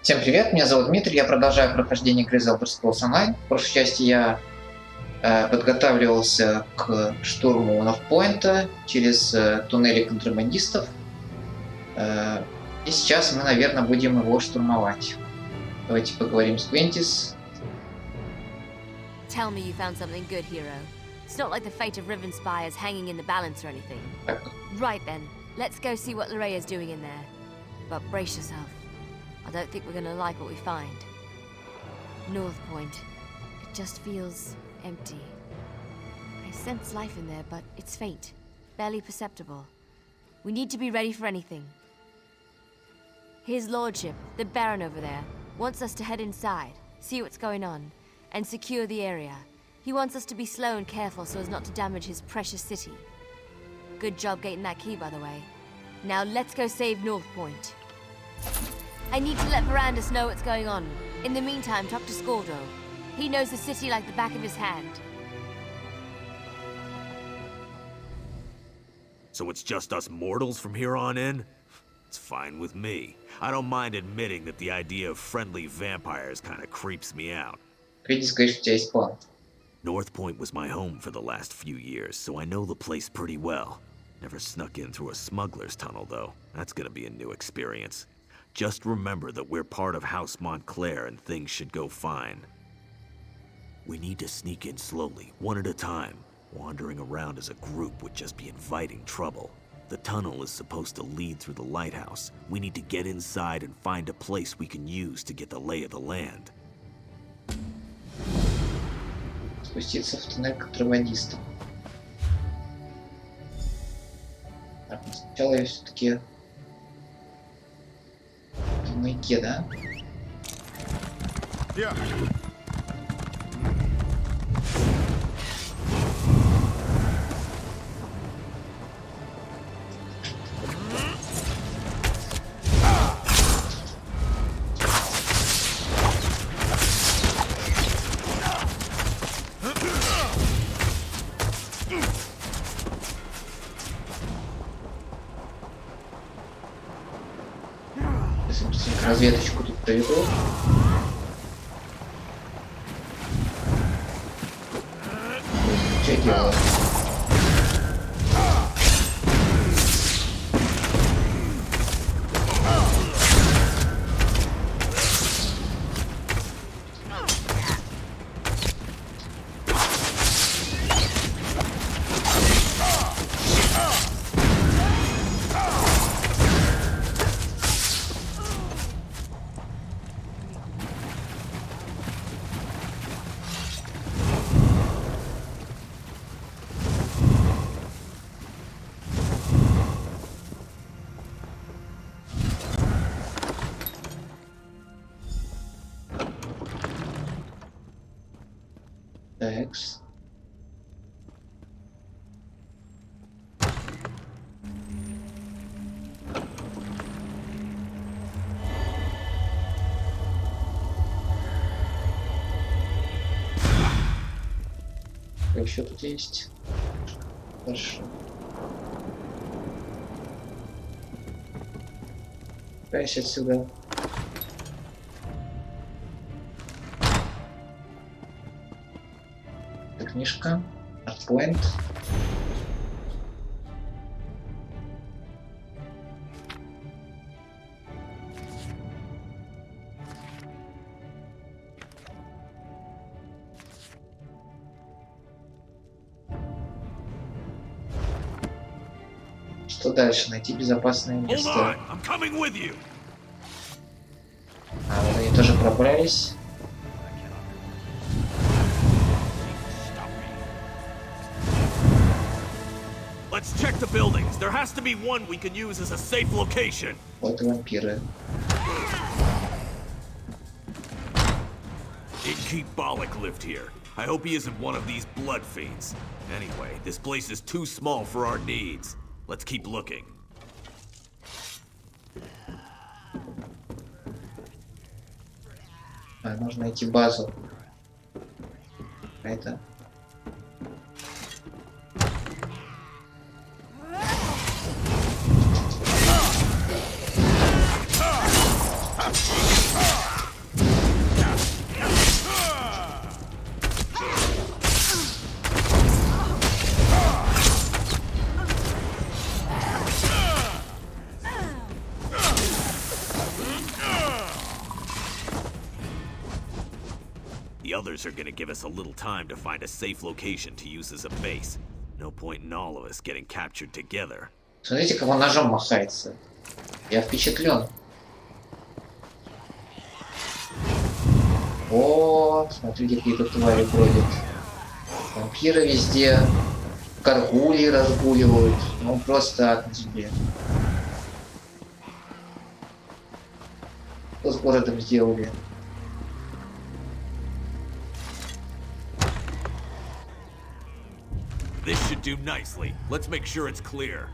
Всем привет, меня зовут Дмитрий, я продолжаю прохождение игры The Elder Scrolls Online. В прошлой части я подготавливался к штурму Новпойнта через туннели контрабандистов. И сейчас мы, наверное, будем его штурмовать. Давайте поговорим с Квентис. Tell me you found something good, hero. It's not like the fate of Ривенспайr is hanging in the balance or anything. Right then, let's go see what Llerai is doing in there. But brace yourself. I don't think we're gonna like what we find. North Point. It just feels empty. I sense life in there, but it's faint. Barely perceptible. We need to be ready for anything. His lordship, the Baron over there, wants us to head inside, see what's going on, and secure the area. He wants us to be slow and careful so as not to damage his precious city. Good job getting that key, by the way. Now let's go save North Point. I need to let Verandus know what's going on. In the meantime, talk to Scordo. He knows the city like the back of his hand. So it's just us mortals from here on in? It's fine with me. I don't mind admitting that the idea of friendly vampires kind of creeps me out. Квентис говорит, что у тебя есть план. North Point was my home for the last few years, so I know the place pretty well. Never snuck in through a smuggler's tunnel, though. That's gonna be a new experience. Just remember that we're part of House Montclair and things should go fine. We need to sneak in slowly, one at a time. Wandering around as a group would just be inviting trouble. The tunnel is supposed to lead through the lighthouse. We need to get inside and find a place we can use to get the lay of the land. Спуститься в туннель контрабандистов. Так, сначала я все-таки в маяке, да? Разведочку тут проведу. Что я делаю? Такс. Что еще тут есть? Хорошо. Прячь отсюда. Книжка, Артпоинт. Что дальше? Найти безопасное место. А, вот они тоже пробрались. Let's check the buildings. There has to be one we can use as a safe location. Вот и вампиры. Innkeep Bollock lived here. I hope he isn't one of these blood fiends. Anyway, this place is too small for our needs. Let's keep looking. Нужно найти базу. Это. The others are gonna give us a little time to find a safe location to use as a base. No point in all of us getting captured together. Смотрите, как он ножом махается. Я впечатлен. О, смотрите, какие тут твари бродят. Вампиры везде. Гаргульи разгуливают. Ну, просто ад на земле. Что с городом сделали? This should do nicely. Let's make sure it's clear.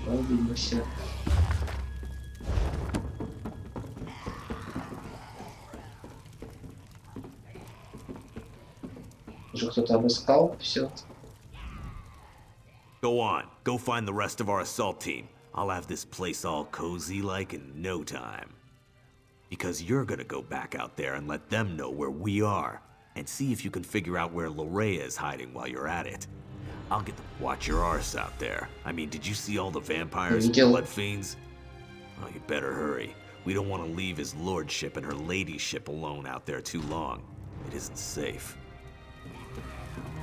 Убедимся. Уже кто-то обыскал. Все. Go on. Go find the rest of our assault team. I'll have this place all cozy like in no time. Because you're gonna go back out there and let them know where we are. And see if you can figure out where Lllerae is hiding while you're at it. I'll get the watch your arse out there. I mean, did you see all the vampires and blood fiends? Oh, you better hurry. We don't want to leave his lordship and her ladyship alone out there too long. It isn't safe.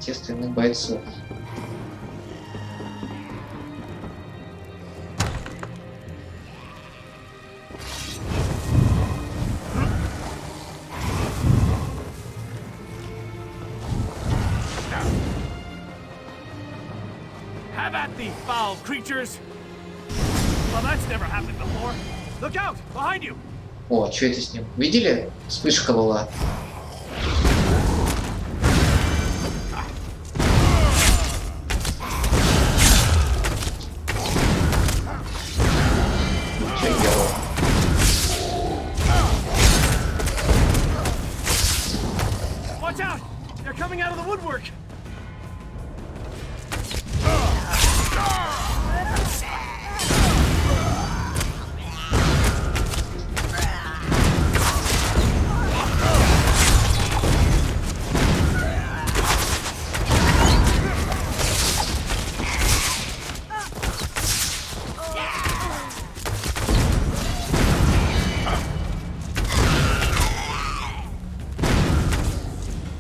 Естественных бойцов. Have at thee, foul creatures! Well, that's never happened before. Look out! Behind you! О, что это с ним? Видели? Вспышка была. Что делал? Watch out! They're coming out of the woodwork!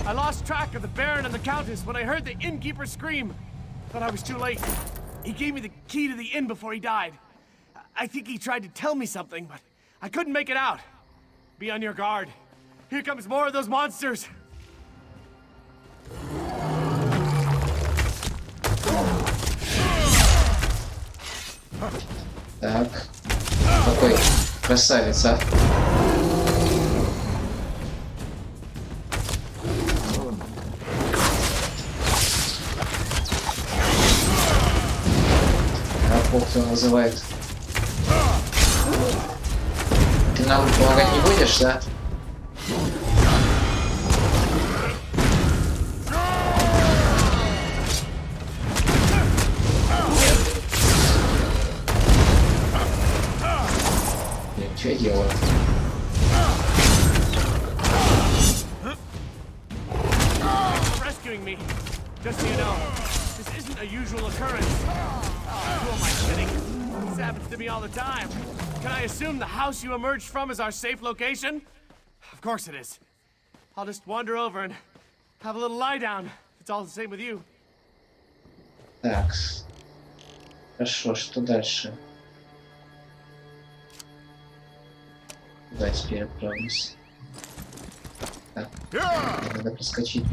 I lost track of the Baron and the Countess when I heard the innkeeper scream, but I was too late. He gave me the key to the inn before he died. I think he tried to tell me something, but I couldn't make it out. Be on your guard. Here comes more of those monsters. Так. Какой красавец, а? Бог его называет. Ты нам помогать не будешь, да? Блин, что я делаю? Rescuing me. Just so you know, this isn't a usual occurrence. Who am I kidding? This happens to me all the time. Can I assume the house you emerged from is our safe location? Of course it is. I'll just wander over and have a little lie down. It's all the same with you. Так. Хорошо, что дальше? Куда теперь отправимся? Так. Надо проскочить.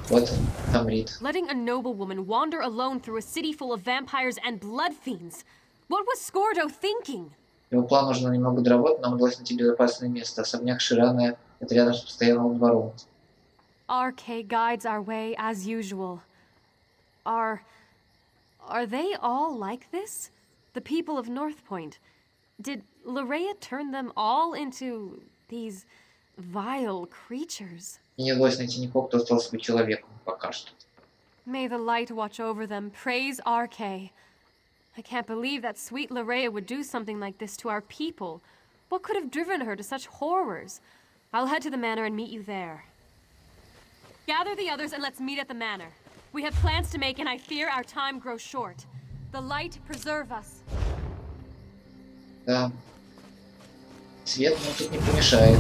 Вот он, там Рид. Letting a noblewoman wander alone through a city full of vampires and blood fiends. What was Scordo thinking? Его план нужно немного доработать, нам удалось найти безопасное место. Особняк Ширана — это рядом с постоянным двором. RK guides our way as usual. Are they all like this? The people of North Point? Did Lllerae turn them all into these vile creatures? Мне не удалось найти никого, кто остался бы человеком пока что. May the light watch over them. Praise RK. I can't believe that sweet Llerea would do something like this to our people. What could have driven her to such horrors? I'll head to the manor and meet you there. Gather the others and let's meet at the manor. We have plans to make and I fear our time grows short. The light preserve us. Да. Свет нам тут не помешает.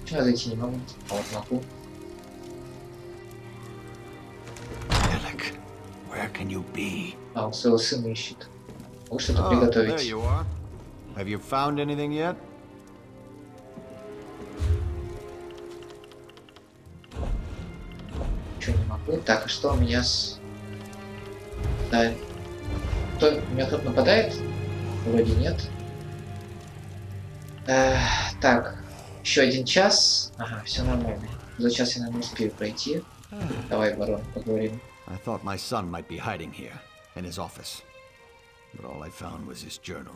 Почему я зайти не могу? А вот могу. Alec, where can you be? А, он своего сына ищет. Могу что-то Oh, there приготовить. you are. Have you found anything yet? Ничего не могу. Так, а что у меня с... Да. Меня кто-то нападает? Вроде нет. Так. Еще 1 час. Ага, все нормально. За час я, наверное, успею пройти. Давай, барон, поговорим. I thought my son might be hiding here, in his office. But all I found was his journal.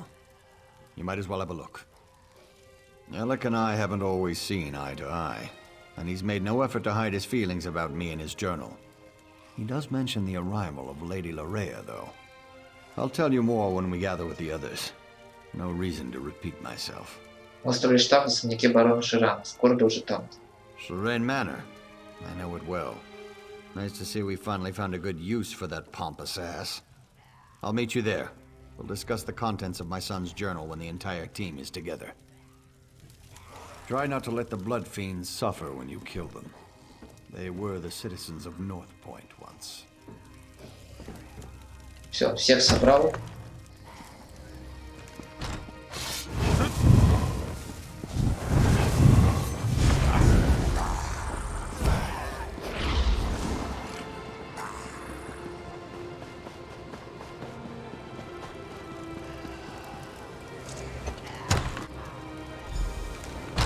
You might as well have a look. Alec and I haven't always seen eye to eye, and he's made no effort to hide his feelings about me in his journal. He does mention the arrival of Lady Llerea, though. I'll tell you more when we gather with the others. No reason to repeat myself. Мы устроили штаб в особняке барона Ширана. Скоро ты уже там. Serene Manor. I know it well. Nice to see we finally found a good use for that pompous ass. I'll meet you there. We'll discuss the contents of my son's journal when the entire team is together. Try not to let the blood fiends suffer when you kill them. They were the citizens of North Point once. Все, всех собрал.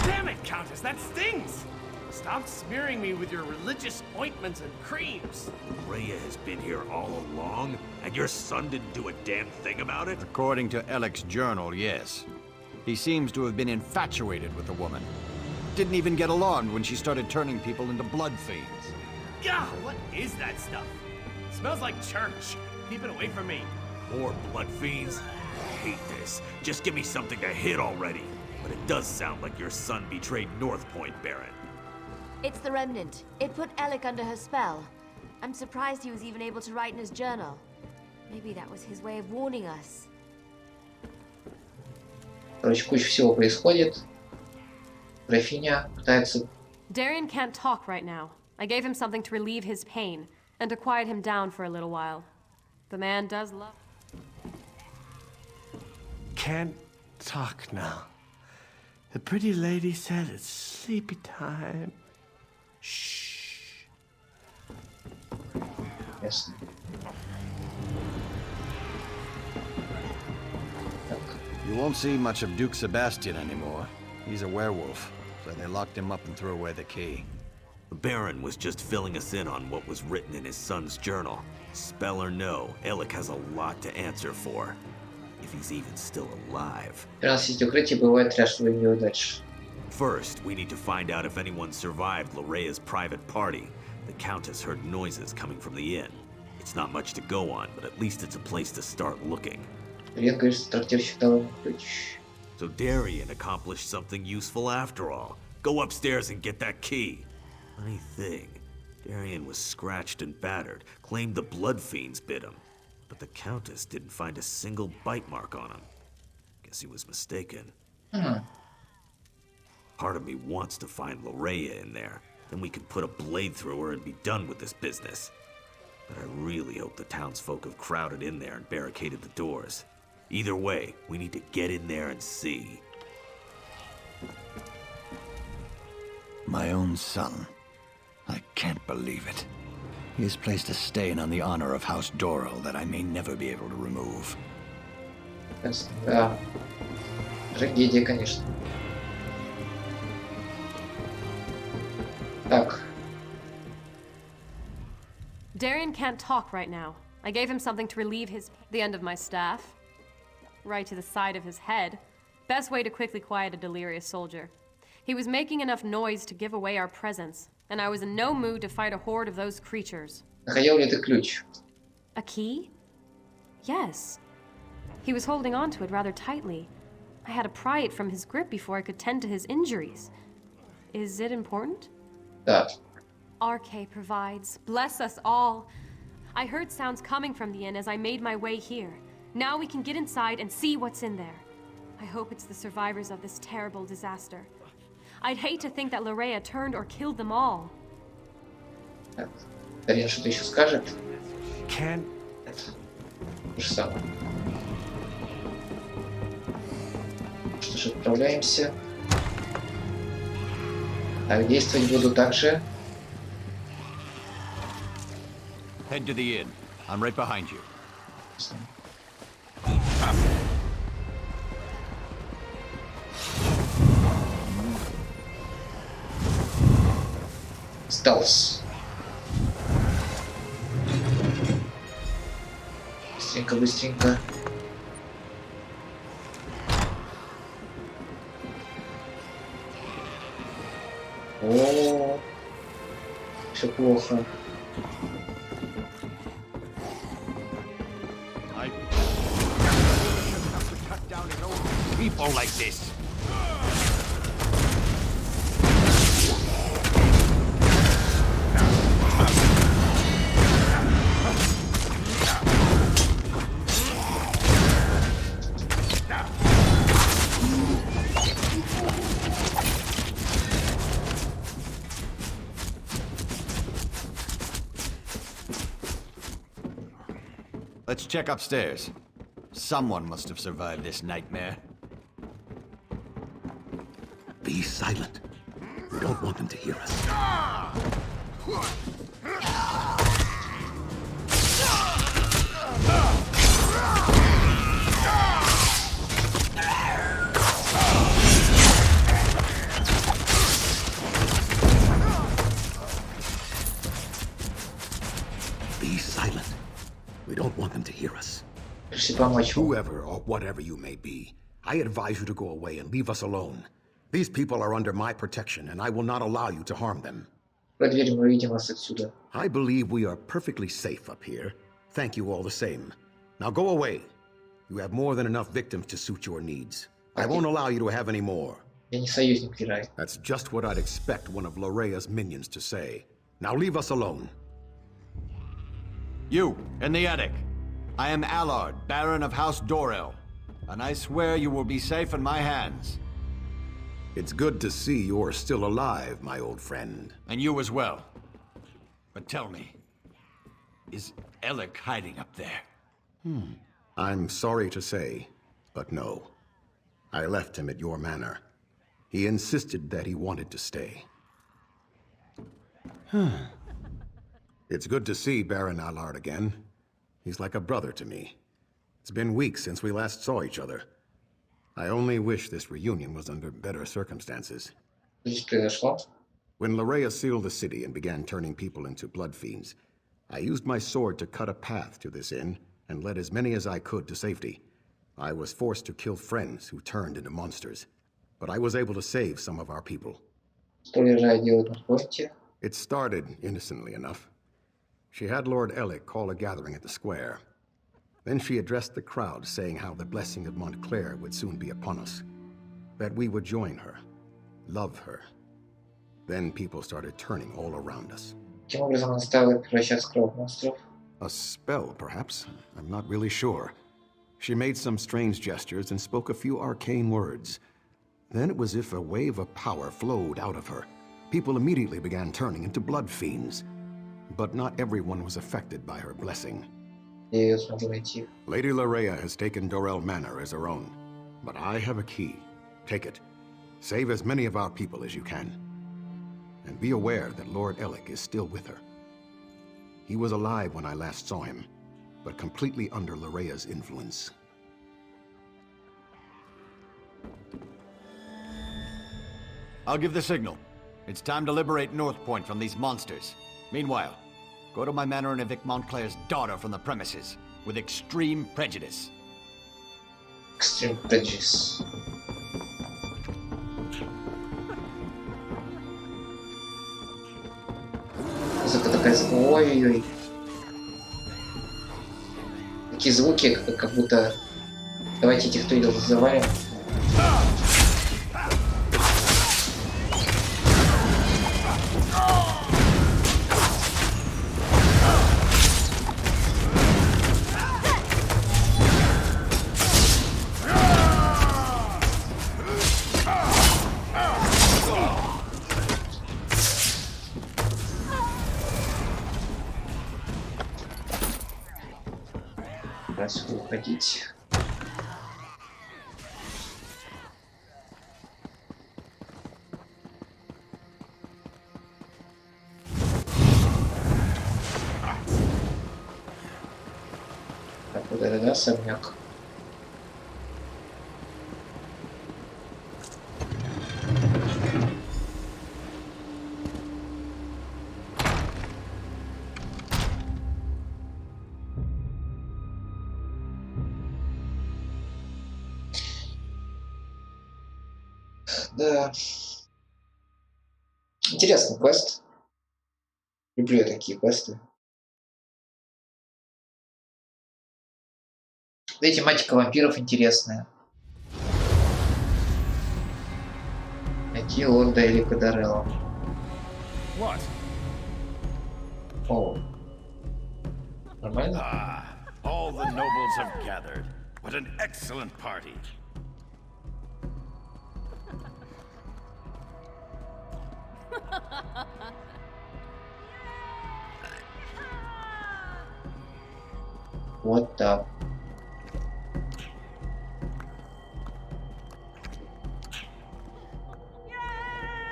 Damn it, Countess, that stings! Stop smearing me with your religious ointments and creams. Rhea has been here all along, and your son didn't do a damn thing about it? According to Alec's journal, yes. He seems to have been infatuated with the woman. Didn't even get alarmed when she started turning people into blood fiends. Gah, what is that stuff? Smells like church. Keep it away from me. More blood fiends? I hate this. Just give me something to hit already. But it does sound like your son betrayed North Point, Baron. It's the Remnant. It put Alec under her spell. I'm surprised he was even able to write in his journal. Maybe that was his way of warning us. Короче, куча всего происходит. Графиня пытается... Darian can't talk right now. I gave him something to relieve his pain and to quiet him down for a little while. The man does love... Can't talk now. The pretty lady said it's sleepy time. Shh. Ясно. Так. You won't see much of Duke Sebastian anymore. He's a werewolf, so they locked him up and threw away the key. The Baron was just filling us in on what was written in his son's journal. Spell or no, Alec has a lot to answer for. If he's even still alive. 13 укрытий бывает трэшевые неудачи. First, we need to find out if anyone survived Llerea's private party. The Countess heard noises coming from the inn. It's not much to go on, but at least it's a place to start looking. Привет, говорит, что трактирщик дал ему ключ. So Darian accomplished something useful after all. Go upstairs and get that key. Funny thing, Darian was scratched and battered, claimed the blood fiends bit him. But the Countess didn't find a single bite mark on him. Guess he was mistaken. Part of me wants to find Llerea in there. Then we can put a blade through her and be done with this business. But I really hope the townsfolk have crowded in there and barricaded the doors. Either way, we need to get in there and see. My own son. I can't believe it. He has placed a stain on the honor of House Doral that I may never be able to remove. Ясно. Да. Трагедия, конечно. Так. Darian can't talk right now. I gave him something to relieve the end of my staff. Right to the side of his head. Best way to quickly quiet a delirious soldier. He was making enough noise to give away our presence, and I was in no mood to fight a horde of those creatures. Находил ли ты ключ? A key? Yes. He was holding on to it rather tightly. I had to pry it from his grip before I could tend to his injuries. Is it important? Да. RK provides. Bless us all. I heard sounds coming from the inn as I made my way here. Now we can get inside and see what's in there. I hope it's the survivors of this terrible disaster. I'd hate to think that Llerea turned or killed them all. Так. Дарья что-то еще скажет? Can... Это то же самое. Что ж, отправляемся. Так, действовать буду также. Head to the inn. I'm right behind you. Стелс. Быстренько, быстренько. О, все плохо. People like this. Let's check upstairs. Someone must have survived this nightmare. Be silent. We don't want them to hear us. Be silent. We don't want them to hear us. Пришли помочь вам. Whoever or whatever you may be, I advise you to go away and leave us alone. These people are under my protection, and I will not allow you to harm them. Про дверь мы видим вас отсюда. I believe we are perfectly safe up here. Thank you all the same. Now go away. You have more than enough victims to suit your needs. I won't allow you to have any more. Я не союзник Ллераи. That's just what I'd expect one of Llerea's minions to say. Now leave us alone. You, in the attic. I am Allard, Baron of House Dorel, and I swear you will be safe in my hands. It's good to see you're still alive, my old friend. And you as well. But tell me, is Alec hiding up there? I'm sorry to say, but no. I left him at your manor. He insisted that he wanted to stay. It's good to see Baron Allard again. He's like a brother to me. It's been weeks since we last saw each other. I only wish this reunion was under better circumstances. Что здесь произошло? When Llerea sealed the city and began turning people into blood fiends, I used my sword to cut a path to this inn and led as many as I could to safety. I was forced to kill friends who turned into monsters, but I was able to save some of our people. Что Ллераи делает на фронте? It started innocently enough. She had Lord Alec call a gathering at the square. Then she addressed the crowd, saying how the blessing of Montclair would soon be upon us, that we would join her, love her. Then people started turning all around us. Каким образом она заставила превращаться в кровавых монстров? A spell, perhaps? I'm not really sure. She made some strange gestures and spoke a few arcane words. Then it was as if a wave of power flowed out of her. People immediately began turning into blood fiends. But not everyone was affected by her blessing. Я ее смогу найти. Lady Llerea has taken Dorel Manor as her own. But I have a key. Take it. Save as many of our people as you can. And be aware that Lord Alec is still with her. He was alive when I last saw him, but completely under Llerea's influence. I'll give the signal. It's time to liberate North Point from these monsters. Meanwhile, go to my manor and evict Montclair's daughter from the premises, with extreme prejudice. Extreme prejudice. Ой-ой-ой. Такие звуки, как будто... Давайте этих туидов завалим. Раз уходить. Так, вот это, да, особняк. Да. Интересный квест. Люблю я такие квесты. Да и тематика вампиров интересная. Найти лорда Элика Даррелла. What? О. Нормально? Ah, all the nobles have gathered. What an excellent party. Вот так.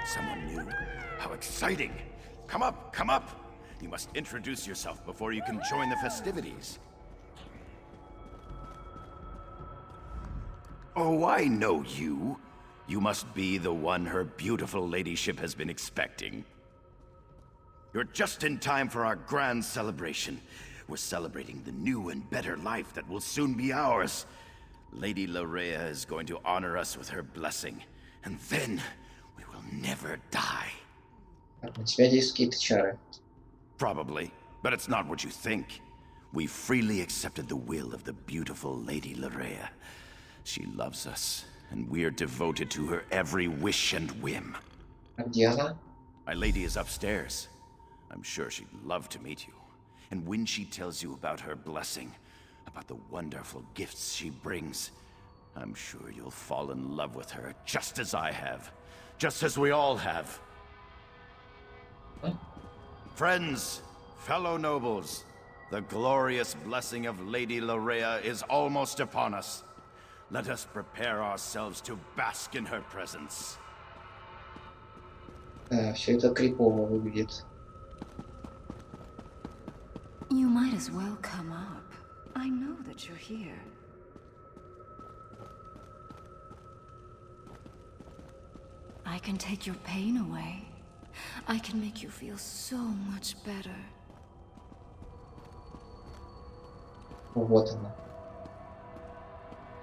Someone new? How exciting! Come up, come up! You must introduce yourself before you can join the festivities. Oh, I know you. You must be the one her beautiful ladyship has been expecting. You're just in time for our grand celebration. We're celebrating the new and better life that will soon be ours. Lady Lllera is going to honor us with her blessing, and then we will never die. Так, на тебя действуют какие-то чары. Probably, but it's not what you think. We freely accepted the will of the beautiful Lady Lllera. She loves us, and we're devoted to her every wish and whim. А где она? My lady is upstairs. I'm sure she'd love to meet you. And when she tells you about her blessing, about the wonderful gifts she brings, I'm sure you'll fall in love with her just as I have. Just as we all have. Huh? Friends, fellow nobles, the glorious blessing of Lady Lllera is almost upon us. Let us prepare ourselves to bask in her presence. Все это крипово выглядит. You might as well come up. I know that you're here. I can take your pain away. I can make you feel so much better. Вот она.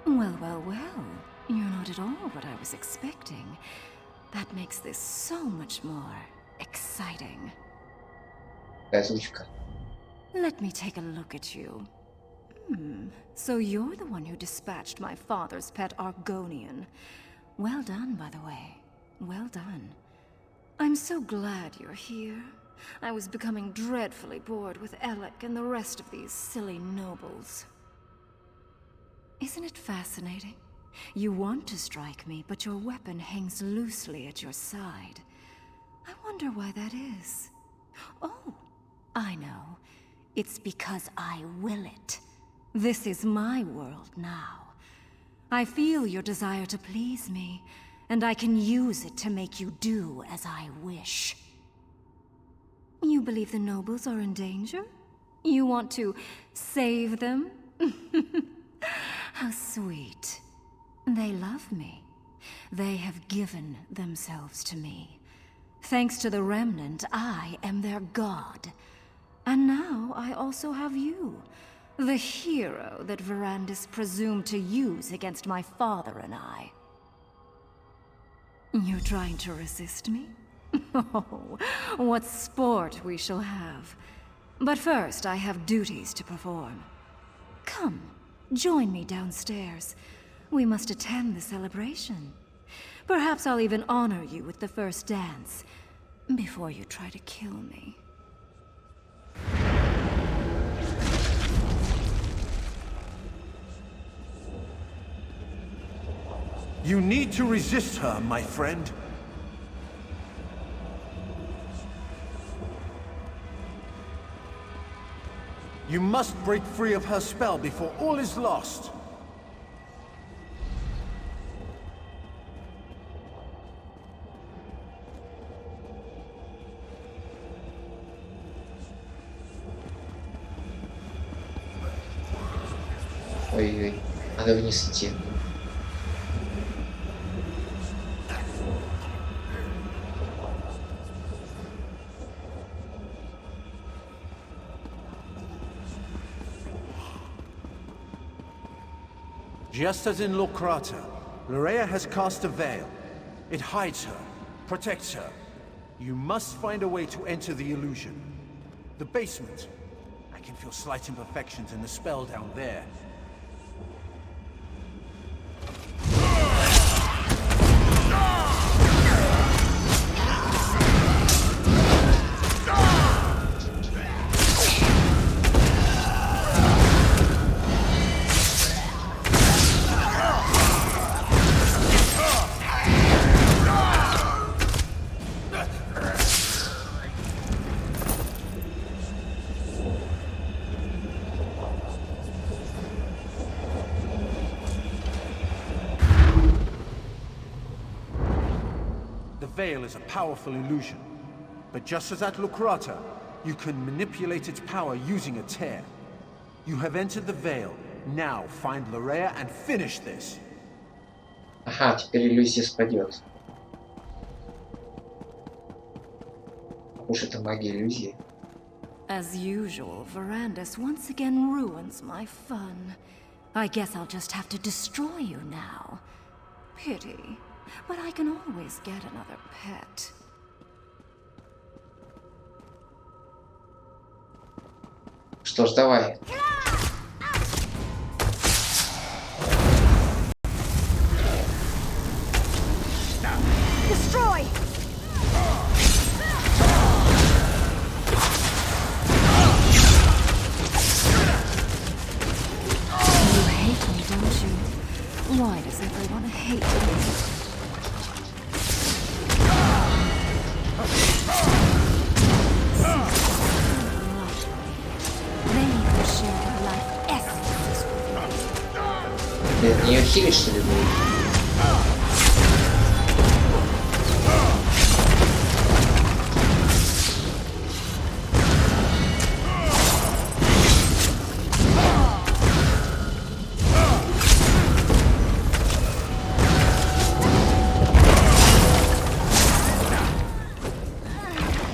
Well, well, well. You're not at all what I was expecting. That makes this so much more exciting. Какая озвучка. Let me take a look at you. So you're the one who dispatched my father's pet Argonian. Well done, by the way. Well done. I'm so glad you're here. I was becoming dreadfully bored with Alec and the rest of these silly nobles. Isn't it fascinating? You want to strike me, but your weapon hangs loosely at your side. I wonder why that is. Oh, I know. It's because I will it. This is my world now. I feel your desire to please me, and I can use it to make you do as I wish. You believe the nobles are in danger? You want to save them? How sweet. They love me. They have given themselves to me. Thanks to the Remnant, I am their god. And now I also have you, the hero that Verandis presumed to use against my father and I. You're trying to resist me? Oh, what sport we shall have. But first, I have duties to perform. Come, join me downstairs. We must attend the celebration. Perhaps I'll even honor you with the first dance, before you try to kill me. You need to resist her, my friend. You must break free of her spell before all is lost. Ой-ой, надо вниз идти. Just as in Locrata, Llerea has cast a veil. It hides her, protects her. You must find a way to enter the illusion. The basement. I can feel slight imperfections in the spell down there. The veil is a powerful illusion, but just as at Locrata, you can manipulate its power using a tear. You have entered the veil. Now find Llerea and finish this. Ага, теперь иллюзия спадет. Уж это магия иллюзии. As usual, Verandis once again ruins my fun. I guess I'll just have to destroy you now. Pity. But I can always get another pet. Что ж, давай. Destroy! You hate me, don't you? Why does everyone hate me? Ты от нее хилишь, что ли, будет?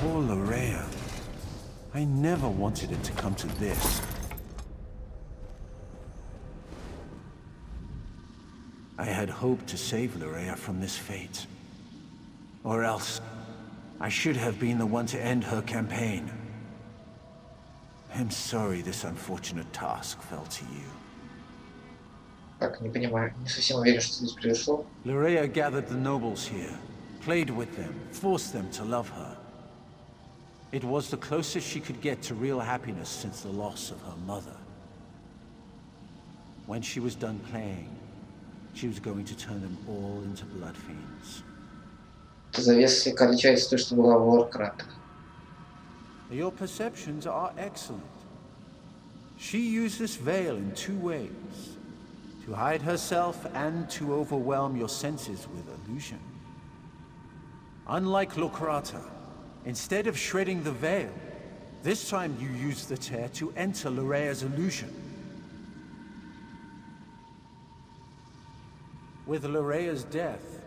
Poor Llerea. I never wanted it to come to this. I had hoped to save Llerea from this fate. Or else, I should have been the one to end her campaign. I'm sorry this unfortunate task fell to you. Так, не понимаю, не совсем уверен, что здесь произошло. Llerea gathered the nobles here, played with them, forced them to love her. It was the closest she could get to real happiness since the loss of her mother. When she was done playing, she was going to turn them all into blood fiends. Эта завеса слегка отличается от той, что была в Ллераи. Your perceptions are excellent. She used this veil in two ways. To hide herself and to overwhelm your senses with illusion. Unlike Locrata, instead of shredding the veil, this time you used the tear to enter Llerea's illusion. With Llerea's death,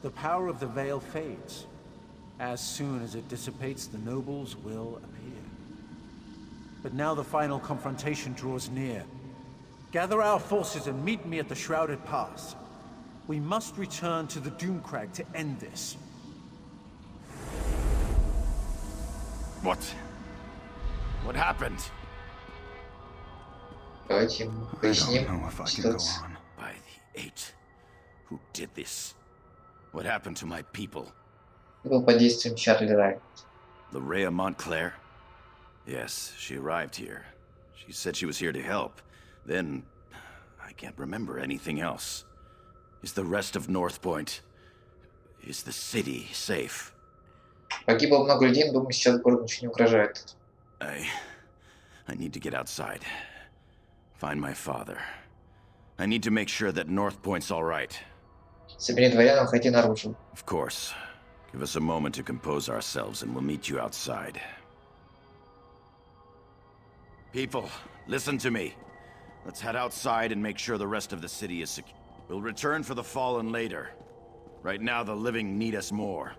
the power of the veil fades. As soon as it dissipates, the nobles will appear. But now the final confrontation draws near. Gather our forces and meet me at the Shrouded Pass. We must return to the Doomcrag to end this. What happened? Давайте ему поясним ситуацию. By the eight, who did this? What happened to my people? Был под действием чар Ллераи. Lllera Montclair? Yes, she arrived here. She said she was here to help. Then, I can't remember anything else. Is the rest of North Point? Is the city safe? Погибло много людей, но думаю, сейчас городу ничего не угрожает. I need to get outside. Find my father. I need to make sure that North Point's all right. Собери дворян, уходи наружу. Of course. Give us a moment to compose ourselves and we'll meet you outside. People, listen to me. Let's head outside and make sure the rest of the city is secure. We'll return for the fallen later. Right now, the living need us more.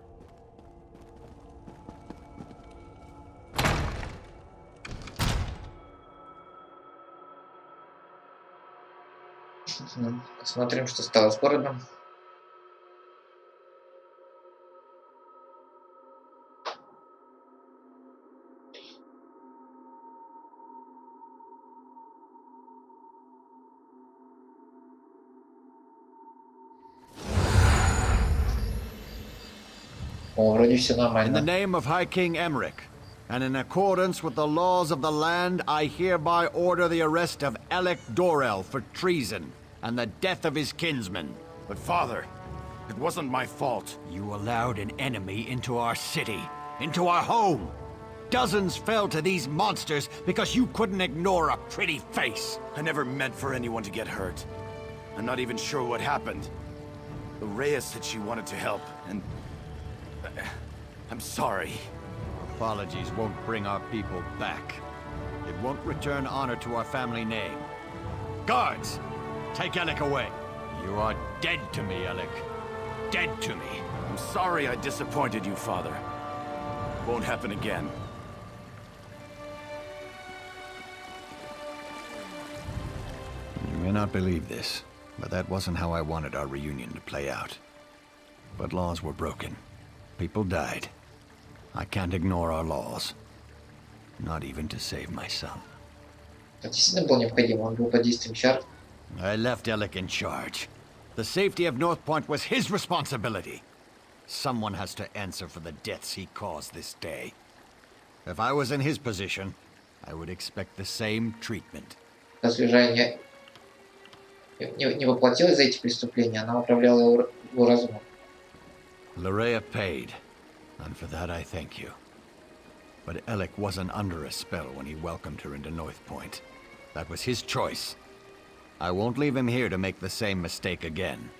Посмотрим, что стало с городом. О, вроде все In the нормально. name of High King Emmerich, and in accordance with the laws of the land, I hereby order the arrest of Alec Dorel for treason and the death of his kinsman. But father, it wasn't my fault. You allowed an enemy into our city, into our home. Dozens fell to these monsters because you couldn't ignore a pretty face. I never meant for anyone to get hurt. I'm not even sure what happened. Lllera said she wanted to help, and... I'm sorry. Apologies won't bring our people back. It won't return honor to our family name. Guards, take Alec away. You are dead to me, Alec. Dead to me. I'm sorry I disappointed you, father. Won't happen again. You may not believe this, but that wasn't how I wanted our reunion to play out. But laws were broken. People died. I can't ignore our laws. Not even to save my son. Это действительно было необходимо, он был под действием чар. I left Alec in charge. The safety of North Point was his responsibility. Someone has to answer for the deaths he caused this day. If I was in his position, I would expect the same treatment. Раз Ллераи не воплотилась за эти преступления, она управляла его разумом. Lllera paid, and for that I thank you. But Alec wasn't under a spell when he welcomed her into North Point. That was his choice. I won't leave him here to make the same mistake again.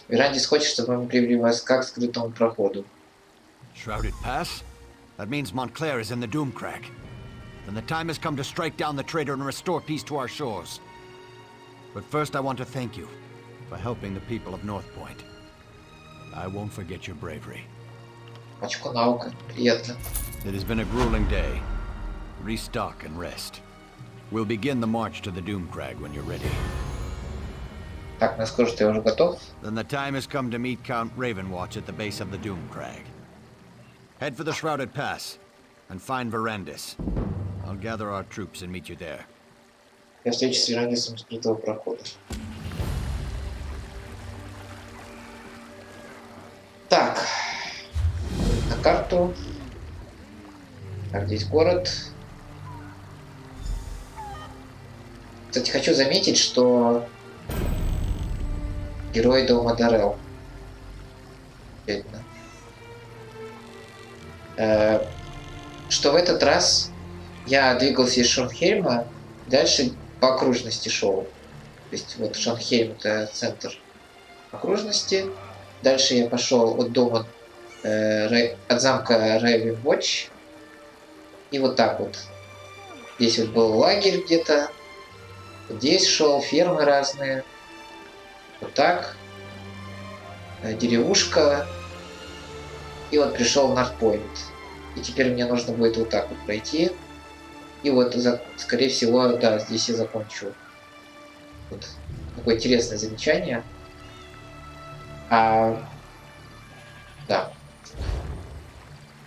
Верандис хочет, чтобы мы привели войска к скрытому проходу. Shrouded Pass? That means Montclair is in the Doomcrag. Then the time has come to strike down the traitor and restore peace to our shores. But first I want to thank you for helping the people of North Point. I won't forget your bravery. Очко наука. Приятно. It has been a grueling day. Restock and rest. We'll begin the march to the Doomcrag when you're ready. Так, насколько что я уже готов. Then the time has come to meet Count Ravenwatch at the base of the Doomcrag. Head for the Shrouded Pass and find Verandis. I'll gather our troops and meet you there. Я встречусь с Верандисом скрытого прохода. Так. На карту. Так, здесь город. Кстати, хочу заметить, что герой дома Даррелл. Что в этот раз я двигался из Шонхельма, дальше по окружности шел. То есть вот Шонхельм это центр окружности. Дальше я пошел от дома, от замка Ривенспайр. И вот так вот. Здесь вот был лагерь где-то. Здесь шел, фермы разные. Вот так. Деревушка. И вот пришел в Нортпойнт. И теперь мне нужно будет вот так вот пройти. И вот, скорее всего, да, здесь я закончу. Вот такое интересное замечание. Да.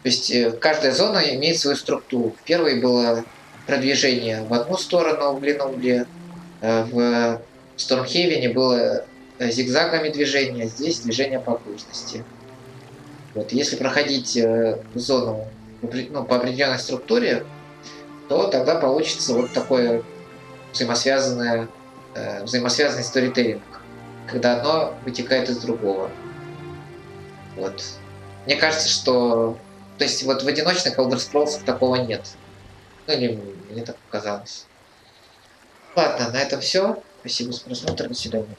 То есть каждая зона имеет свою структуру. В первой было продвижение в одну сторону в Гленугле, в Стормхейвене было зигзагами движение, здесь движение по окружности. Вот, если проходить зону по определенной структуре, то тогда получится вот такое взаимосвязанный сторителлинг, когда одно вытекает из другого. Вот. Мне кажется, что... То есть вот в одиночных Elder Scrolls такого нет. Ну или мне так показалось. Ладно, на этом все. Спасибо за просмотр. До свидания.